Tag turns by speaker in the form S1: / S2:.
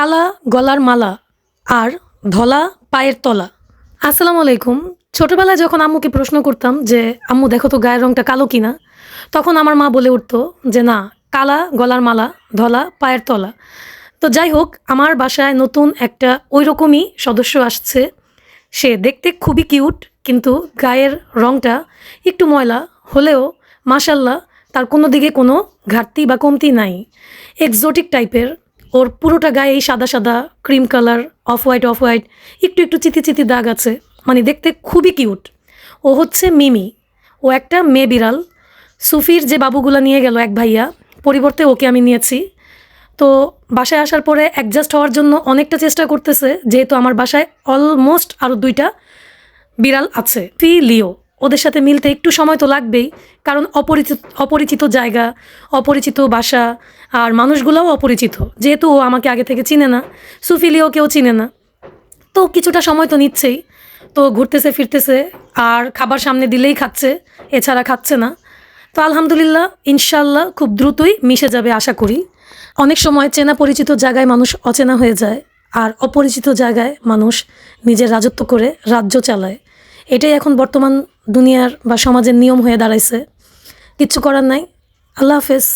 S1: কালা গলার মালা আর ধলা পায়ের তলা। আসসালামু আলাইকুম। ছোটবেলায় যখন আম্মুকে প্রশ্ন করতাম যে আম্মু দেখো তো গায়ের রংটা কালো কিনা, তখন আমার মা বলে উঠতো যে না, কালা গলার মালা, ধলা পায়ের তলা। তো যাই হোক, আমার বাসায় নতুন একটা ওই রকমই সদস্য আসছে। সে দেখতে খুবই কিউট, কিন্তু গায়ের রংটা একটু ময়লা হলেও মাশাল্লাহ তার কোনো দিকে কোনো ঘাটতি বা কমতি নাই। এক্সোটিক টাইপের। ওর পুরোটা গায়ে এই সাদা সাদা ক্রিম কালার, অফ হোয়াইট একটু একটু চিতি চিতি দাগ আছে, মানে দেখতে খুবই কিউট। ও হচ্ছে মিমি। ও একটা মেয়ে বিড়াল। সুফির যে বাবুগুলা নিয়ে গেল এক ভাইয়া, পরিবর্তে ওকে আমি নিয়েছি। তো বাসায় আসার পরে অ্যাডজাস্ট হওয়ার জন্য অনেকটা চেষ্টা করতেছে, যেহেতু আমার বাসায় অলমোস্ট আরও 2টা বিড়াল আছে। লিও, ওদের সাথে মিলতে একটু সময় তো লাগবেই, কারণ অপরিচিত জায়গা, অপরিচিত বাসা, আর মানুষগুলোও অপরিচিত, যেহেতু ও আমাকে আগে থেকে চিনে না, সুফিলিও কেউ চিনে না। তো কিছুটা সময় তো নিচ্ছেই। তো ঘুরতেছে ফিরতেছে, আর খাবার সামনে দিলেই খাচ্ছে, এছাড়া খাচ্ছে না। তো আলহামদুলিল্লাহ, ইনশাল্লাহ খুব দ্রুতই মিশে যাবে আশা করি। অনেক সময় চেনা পরিচিত জায়গায় মানুষ অচেনা হয়ে যায়, আর অপরিচিত জায়গায় মানুষ নিজের রাজত্ব করে রাজ্য চালায়। এটাই এখন বর্তমান দুনিয়ার বা সমাজের নিয়ম হয়ে দাঁড়াইছে। কিচ্ছু করার নাই। আল্লাহ হাফেজ।